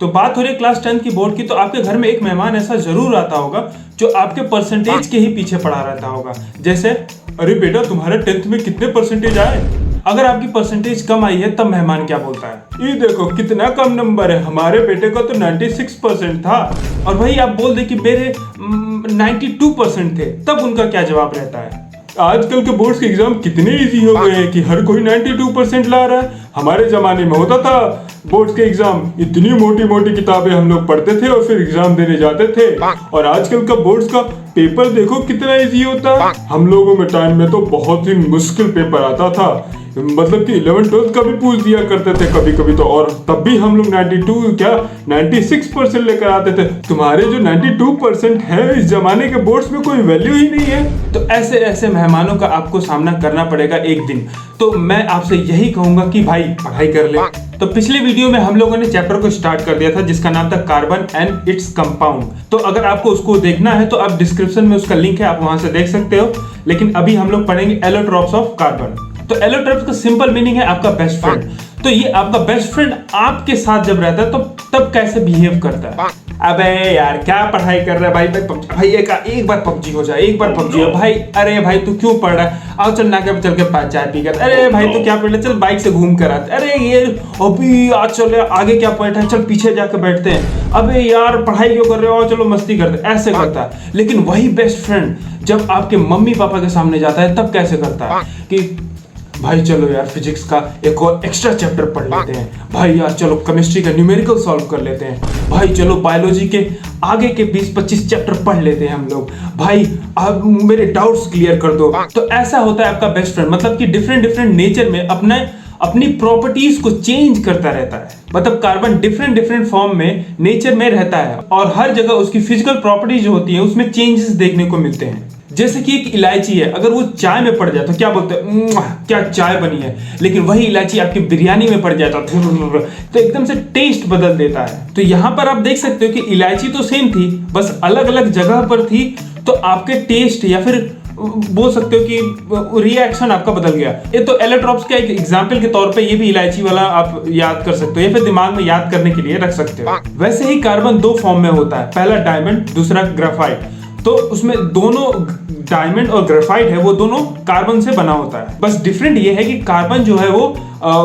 तो बात हो रही है क्लास 10 की बोर्ड की, तो आपके घर में एक मेहमान ऐसा जरूर आता होगा जो आपके परसेंटेज के ही पीछे पड़ा रहता होगा। जैसे, अरे बेटा तुम्हारे 10th में कितने परसेंटेज आए। अगर आपकी परसेंटेज कम आई है तब मेहमान क्या बोलता है, ये देखो कितना कम नंबर है, हमारे बेटे का तो 96% था। और वही आप बोल दे कि मेरे 92% थे, तब उनका क्या जवाब रहता है। आजकल के बोर्ड्स के एग्जाम कितने इजी हो गए हैं कि हर कोई 92% ला रहा है। हमारे जमाने में होता था बोर्ड्स के एग्जाम, इतनी मोटी मोटी किताबें हम लोग पढ़ते थे और फिर एग्जाम देने जाते थे। और आजकल का बोर्ड्स का पेपर देखो कितना इजी होता है। हम लोगों में टाइम में तो बहुत ही मुश्किल पेपर आता था, मतलब कि 11th 12th का भी पूछ दिया करते थे कभी कभी तो। और तब भी हम लोग 96% लेकर आते थे। तुम्हारे जो 92% है, इस जमाने के बोर्ड्स में कोई वैल्यू ही नहीं है। तो ऐसे ऐसे मेहमानों का आपको सामना करना पड़ेगा एक दिन। तो मैं आपसे यही कहूंगा कि भाई पढ़ाई कर ले। तो पिछले वीडियो में हम लोगों ने चैप्टर को स्टार्ट कर दिया था जिसका नाम था कार्बन एंड इट्स कंपाउंड। तो अगर आपको उसको देखना है तो आप डिस्क्रिप्शन में उसका लिंक है, आप वहां से देख सकते हो। लेकिन अभी हम लोग पढ़ेंगे एलोट्रॉप्स ऑफ कार्बन। तो एलोट्रॉप्स का सिंपल मीनिंग है आपका बेस्ट फ्रेंड। तो ये आपका बेस्ट फ्रेंड आपके साथ जब रहता है तो तब कैसे बिहेव करता है। अबे यार क्या पढ़ाई कर रहा है भाई, भाई एक बार पबजी हो जाए, एक बार पबजी हो भाई। अरे भाई तू क्यों पढ़ रहा है, आओ चल नाके पे चल के चाय पी कर। अरे भाई तू क्या पढ़ रहा है, चल बाइक से घूम कर आते। अरे ये अभी आज चल आगे क्या बैठा है, चल पीछे जाकर बैठते हैं। अबे यार पढ़ाई क्यों कर रहे हो, चलो मस्ती करते। ऐसे करता है। लेकिन वही बेस्ट फ्रेंड जब आपके मम्मी पापा के सामने जाता है तब कैसे करता है कि भाई चलो यार फिजिक्स का एक और एक्स्ट्रा चैप्टर पढ़ लेते हैं, भाई यार चलो केमिस्ट्री का न्यूमेरिकल सॉल्व कर लेते हैं, भाई चलो बायोलॉजी के आगे के 20-25 चैप्टर पढ़ लेते हैं हम लोग, भाई अब मेरे डाउट्स क्लियर कर दो। तो ऐसा होता है आपका बेस्ट फ्रेंड, मतलब कि डिफरेंट नेचर में अपनी प्रॉपर्टीज को चेंज करता रहता है। मतलब कार्बन डिफरेंट फॉर्म में नेचर में रहता है और हर जगह उसकी फिजिकल प्रॉपर्टीज जो होती है उसमें चेंजेस देखने को मिलते हैं। जैसे कि एक इलायची है, अगर वो चाय में पड़ जाए तो क्या बोलते हैं, क्या चाय बनी है। लेकिन वही इलायची आपकी बिरयानी में पड़ जाता तो एकदम से टेस्ट बदल देता है। तो यहाँ पर आप देख सकते हो कि इलायची तो सेम थी, बस अलग अलग जगह पर थी। तो आपके टेस्ट या फिर बोल सकते हो कि रिएक्शन आपका बदल गया। ये तो एलोट्रॉप्स का एक एग्जांपल के तौर पे ये भी इलायची वाला आप याद कर सकते हो या फिर दिमाग में याद करने के लिए रख सकते हो। वैसे ही कार्बन दो फॉर्म में होता है, पहला डायमंड, दूसरा ग्रेफाइट। तो उसमें दोनों डायमंड और ग्रेफाइट है वो दोनों कार्बन से बना होता है। बस डिफरेंट ये है कि कार्बन जो है वो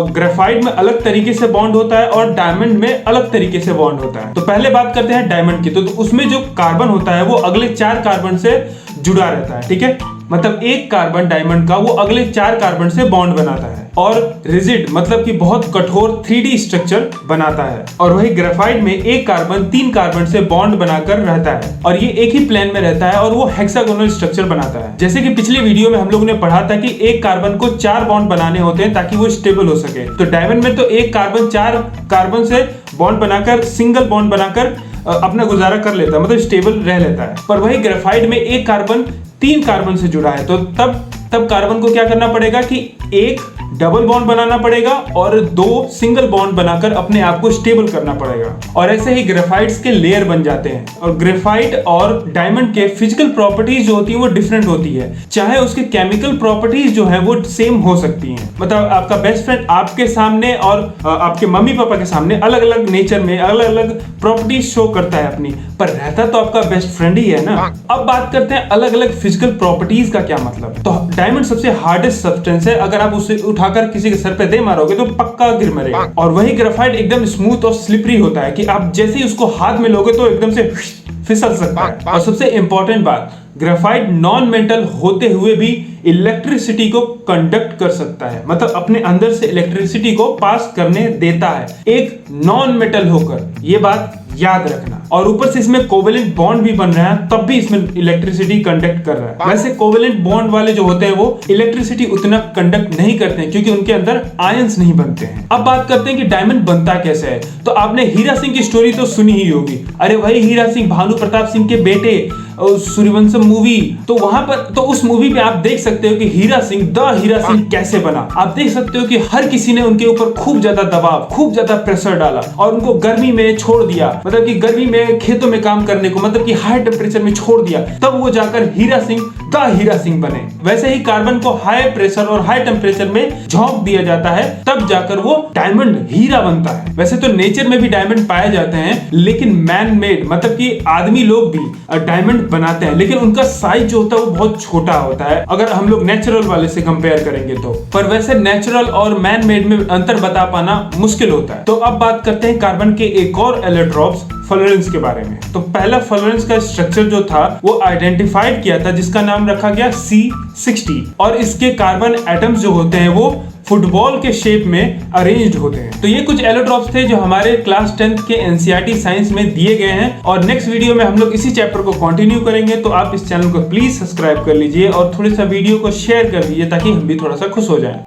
ग्रेफाइट में अलग तरीके से बॉन्ड होता है और डायमंड में अलग तरीके से बॉन्ड होता है। तो पहले बात करते हैं डायमंड की। तो उसमें जो कार्बन होता है वो अगले 4 कार्बन से जुड़ा रहता है, ठीक है। मतलब एक कार्बन डायमंड का वो अगले 4 कार्बन से बॉन्ड बनाता है और रिजिड मतलब कि बहुत कठोर 3D स्ट्रक्चर बनाता है। और वही ग्रेफाइट में एक कार्बन 3 कार्बन से बॉन्ड बनाकर रहता है और ये एक ही प्लेन में रहता है और वो हेक्सागोनल स्ट्रक्चर बनाता है। जैसे कि पिछले वीडियो में हम लोगों ने पढ़ा था कि एक कार्बन को 4 बॉन्ड बनाने होते हैं ताकि वो स्टेबल हो सके। तो डायमंड में तो एक कार्बन 4 कार्बन से बॉन्ड बनाकर, सिंगल बॉन्ड बनाकर अपना गुजारा कर लेता है, मतलब स्टेबल रह लेता है। पर वही ग्रेफाइट में एक कार्बन 3 कार्बन से जुड़ा है, तो तब कार्बन को क्या करना पड़ेगा कि एक डबल बॉन्ड बनाना पड़ेगा और 2 सिंगल बॉन्ड बनाकर अपने आप को स्टेबल करना पड़ेगा। और ऐसे ही ग्रेफाइट्स के लेयर बन जाते हैं। और ग्रेफाइट और डायमंड के फिजिकल प्रॉपर्टीज जो होती है वो डिफरेंट होती है, चाहे उसके केमिकल प्रॉपर्टीज जो है वो सेम हो सकती हैं। मतलब आपका बेस्ट फ्रेंड आपके सामने और आपके मम्मी पापा के सामने अलग अलग नेचर में अलग अलग प्रॉपर्टीज शो करता है अपनी, पर रहता तो आपका बेस्ट फ्रेंड ही है ना। अब बात करते हैं अलग अलग फिजिकल प्रॉपर्टीज का क्या मतलब। तो डायमंड सबसे हार्डेस्ट सब्सटेंस है, अगर आप उसे उठाकर किसी के सर पे दे मारोगे तो पक्का गिर मरेगा। और वही ग्रेफाइट एकदम स्मूथ और स्लिपरी होता है कि आप जैसे ही उसको हाथ में लोगे तो एकदम से फिसल सकता है। और सबसे इंपॉर्टेंट बात, ग्रेफाइट नॉन मेटल होते हुए भी इलेक्ट्रिसिटी को कंडक्ट कर सकता है, मतलब अपने अंदर से इलेक्ट्रिसिटी को पास करने देता है एक नॉन मेटल होकर। ये बात याद रखना। और ऊपर से इसमें कोवेलेंट बॉन्ड भी बन रहा है, तब भी इसमें इलेक्ट्रिसिटी कंडक्ट कर रहा है। वैसे कोवेलेंट बॉन्ड वाले जो होते हैं वो इलेक्ट्रिसिटी उतना कंडक्ट नहीं करते हैं क्योंकि उनके अंदर आयंस नहीं बनते हैं। अब बात करते हैं कि डायमंड बनता कैसे है। तो आपने हीरा सिंह की स्टोरी तो सुनी ही होगी। अरे वही हीरा सिंह, भानु प्रताप सिंह के बेटे, सूर्यवंशम मूवी। तो वहां पर तो उस मूवी पे आप देख सकते हो कि हीरा सिंह कैसे बना। आप देख सकते हो कि हर किसी ने उनके ऊपर खूब ज्यादा दबाव, खूब ज्यादा प्रेशर डाला और उनको गर्मी में छोड़ दिया, मतलब कि गर्मी में खेतों में काम करने को, मतलब कि हाई टेम्परेचर में छोड़ दिया। तब वो जाकर हीरा सिंह द हीरा सिंह बने। वैसे ही कार्बन को हाई प्रेशर और हाई टेम्परेचर में झोंक दिया जाता है, तब जाकर वो डायमंड हीरा बनता है। वैसे तो नेचर में भी डायमंड पाए जाते हैं, लेकिन मैन मेड मतलब कि आदमी लोग भी डायमंड बनाते हैं, लेकिन उनका साइज जो होता है वो बहुत छोटा होता है अगर हम लोग नेचुरल वाले से कंपेयर करेंगे तो। पर वैसे नेचुरल और मैन मेड में अंतर बता पाना मुश्किल होता है। तो अब बात करते हैं कार्बन के एक और एलोट्रॉप्स फ्लोरेंस के बारे में। तो पहला फ्लोरेंस का स्ट्रक्चर जो था वो आइडेंटिफाइड किया था, जिसका नाम रखा गया C60, और इसके कार्बन एटम्स जो होते हैं वो फुटबॉल के शेप में अरेंज्ड होते हैं। तो ये कुछ एलोट्रॉप्स थे जो हमारे क्लास 10th के एनसीईआरटी साइंस में दिए गए हैं, और नेक्स्ट वीडियो में हम लोग इसी चैप्टर को कंटिन्यू करेंगे। तो आप इस चैनल को प्लीज सब्सक्राइब कर लीजिए और थोड़ा सा वीडियो को शेयर कर दीजिए ताकि हम भी थोड़ा सा खुश हो जाएं।